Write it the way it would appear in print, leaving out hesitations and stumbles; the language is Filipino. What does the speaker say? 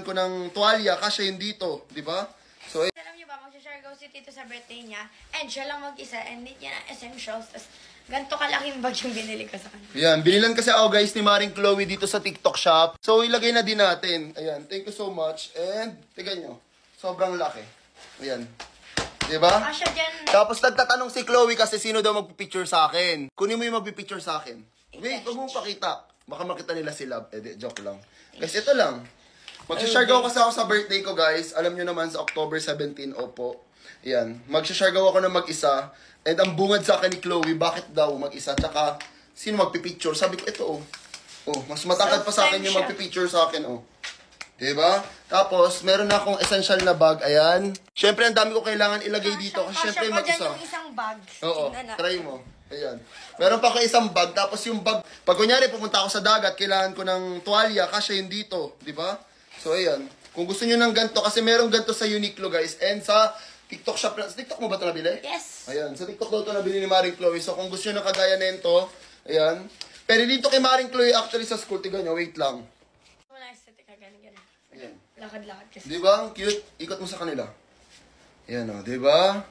ko ng tuwalya, kasi yun dito, di ba? So, alam niyo ba, mag-share go si Tito sa birthday niya, and siya lang mag-isa, and hindi niya na essentials, tas ganito kalaking bag yung binili ko sa kanya. Ayan, binilan kasi ako guys ni Maring Chloe dito sa TikTok shop. So, ilagay na din natin. Ayan, thank you so much. And, tignan nyo, sobrang laki. Ayan. Diba? Asya dyan. Tapos nagtatanong si Chloe kasi sino daw magpipicture sa akin. Kunin mo yung magpipicture sa akin. Wait, huwag mong pakita. Baka makita nila si Love. Joke lang. Guys, ito lang. Mag-share ako kasi ako sa birthday ko, guys. Alam nyo naman, sa October 17, opo. Ayan. Mag-share ako na mag-isa. And ang bungad sa akin ni Chloe, bakit daw mag-isa? Tsaka, sino magpipicture? Sabi ko, ito, oh. Oh, mas matangkad pa sa akin yung magpipicture sa akin, oh. Diba? Tapos, meron na akong essential na bag. Ayan. Siyempre, ang dami ko kailangan ilagay dito. Kasi siyempre, mag-isa. Yung isang bag. Oo, try mo. Ayan. Meron pa ako isang bag. Tapos yung bag, pag kunyari, pumunta ako sa dagat, kailangan ko ng tuwalya. Kasi yun dito. Diba? So, ayan. Kung gusto nyo ng ganito, kasi meron ganito sa Uniqlo, guys. And sa TikTok shop. Sa TikTok mo ba ito nabili? Yes. Ayan. Sa TikTok daw ito nabili ni Maring Chloe. So, kung gusto nyo ng kagaya na ito, ayan. Pero dito kay Maring Chloe, actually sa school, tiga nyo, wait lang. Wala aesthetic ka, ganyan. Ayan. Lakad-lakad kasi. Diba? Ang cute. Ikot mo sa kanila. Ayan o, diba?